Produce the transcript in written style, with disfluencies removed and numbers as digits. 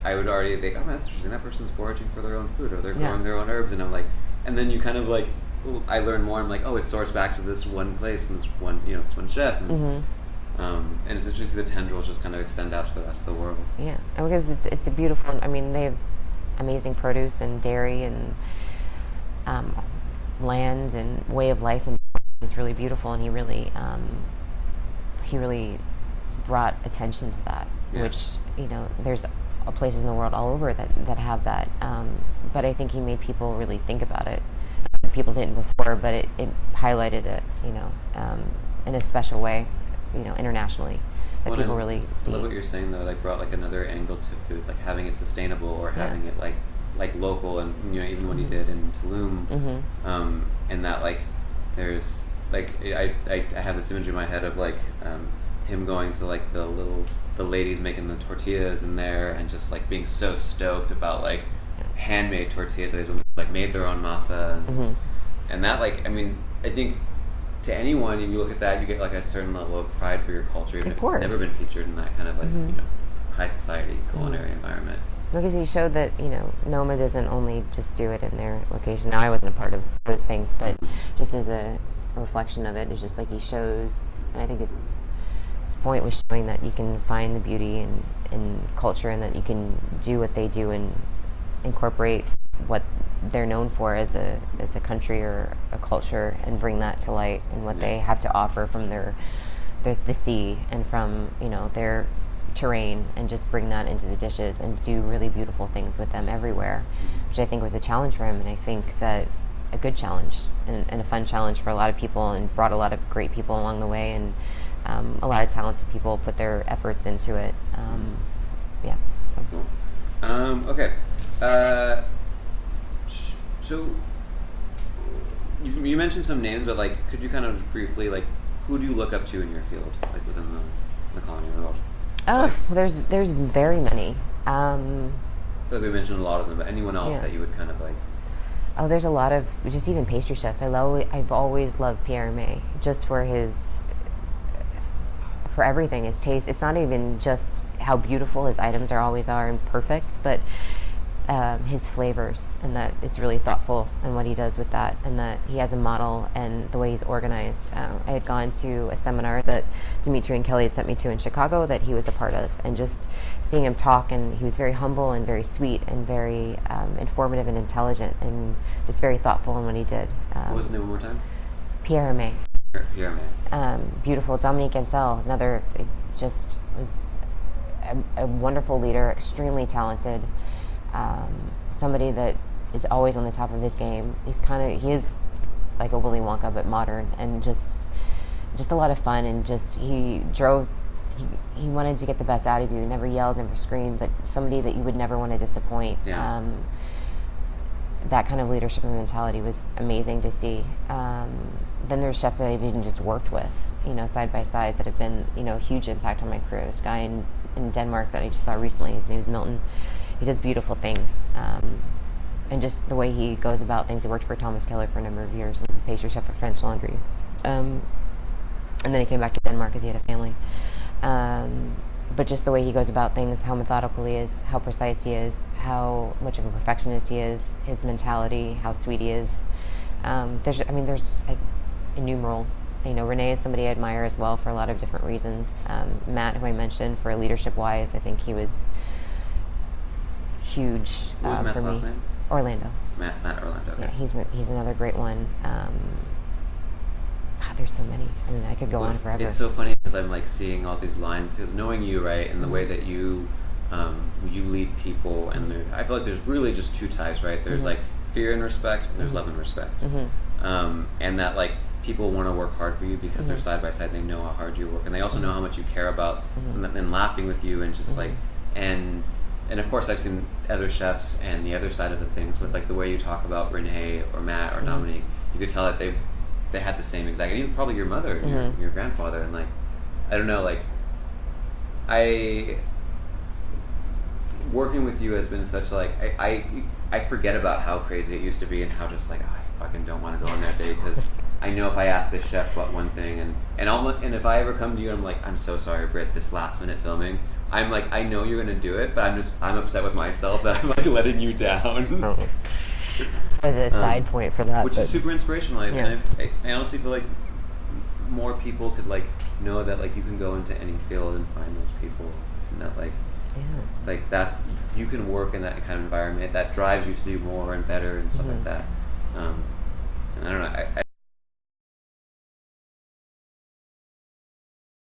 I would already think, oh, that's interesting. That person's foraging for their own food, or they're Yeah. growing their own herbs, and I'm like, and then you kind of like, ooh, I learn more. I'm like, oh, it's sourced back to this one place and this one, this one chef. And, and it's interesting to see the tendrils just kind of extend out to the rest of the world. Yeah, and because it's a beautiful. I mean, they have amazing produce and dairy and land and way of life, and it's really beautiful. And he really brought attention to that, which there's places in the world all over that have that. But I think he made people really think about it. People didn't before, but it highlighted it, in a special way, internationally. That people really see. I love what you're saying though. Like brought like another angle to food, like having it sustainable or having it like local, and even when he did in Tulum, and that like there's like I have this image in my head of like him going to like the ladies making the tortillas in there and just like being so stoked about like handmade tortillas. These women like made their own masa, and that like I think to anyone, you look at that, you get like a certain level of pride for your culture, even if it's never been featured in that kind of like high society culinary environment. Because he showed that Noma doesn't only just do it in their location. Now I wasn't a part of those things, but just as a reflection of it, it's just like he shows, and I think his point was showing that you can find the beauty in culture, and that you can do what they do and incorporate what they're known for as a country or a culture, and bring that to light, and what they have to offer from the sea and from their terrain, and just bring that into the dishes and do really beautiful things with them everywhere, which I think was a challenge for him, and I think that a good challenge and a fun challenge for a lot of people, and brought a lot of great people along the way, and a lot of talented people put their efforts into it. Okay. So you mentioned some names, but like, could you kind of just briefly, like, who do you look up to in your field, like within the culinary world? Oh, there's very many. I feel like we mentioned a lot of them, but anyone else that you would kind of like? Oh, there's a lot of just even pastry chefs. I've always loved Pierre Hermé, just for everything, his taste. It's not even just how beautiful his items always are and perfect, but his flavors, and that it's really thoughtful in what he does with that, and that he has a model and the way he's organized. I had gone to a seminar that Dimitri and Kelly had sent me to in Chicago that he was a part of, and just seeing him talk, and he was very humble and very sweet and very informative and intelligent, and just very thoughtful in what he did. What was his name one more time? Pierre Hermé. Pierre Hermé. Beautiful. Dominique Ansel, another, just was a wonderful leader, extremely talented. Somebody that is always on the top of his game. He is like a Willy Wonka, but modern, and just a lot of fun, and just he wanted to get the best out of you. Never yelled, never screamed, but somebody that you would never want to disappoint. That kind of leadership and mentality was amazing to see. Then there's chefs that I've even just worked with, side by side, that have been, a huge impact on my career. This guy in Denmark that I just saw recently, his name's Milton. He does beautiful things, and just the way he goes about things. He worked for Thomas Keller for a number of years, and was a pastry chef at French Laundry, and then he came back to Denmark because he had a family. But just the way he goes about things, how methodical he is, how precise he is, how much of a perfectionist he is, his mentality, how sweet he is. There's like innumerable. Renee is somebody I admire as well for a lot of different reasons. Matt, who I mentioned, for leadership-wise, I think he was huge what was Matt's for me. Last name? Orlando. Matt Orlando. Okay. Yeah, he's another great one. There's so many. I could go on forever. It's so funny because I'm like seeing all these lines, because knowing you, right, and the way that you lead people, and I feel like there's really just two types, right? There's like fear and respect, and there's love and respect, and that like people want to work hard for you because they're side by side. They know how hard you work, and they also know how much you care about, and laughing with you, and just like and of course I've seen other chefs and the other side of the things, but like the way you talk about Renee or Matt or Dominique, you could tell that they had the same exact, and even probably your mother and your grandfather, and like I don't know, like working with you has been such like I forget about how crazy it used to be, and how just like I fucking don't want to go on that day, because I know if I ask this chef about one thing, and if I ever come to you and I'm like, I'm so sorry, Britt, this last minute filming, I'm like, I know you're gonna do it, but I'm upset with myself that I'm like letting you down. Oh. So the side point for that, which is super inspirational. Yeah. And I honestly feel like more people could like know that like you can go into any field and find those people, and that like that's, you can work in that kind of environment that drives you to do more and better and stuff like that. And I don't know.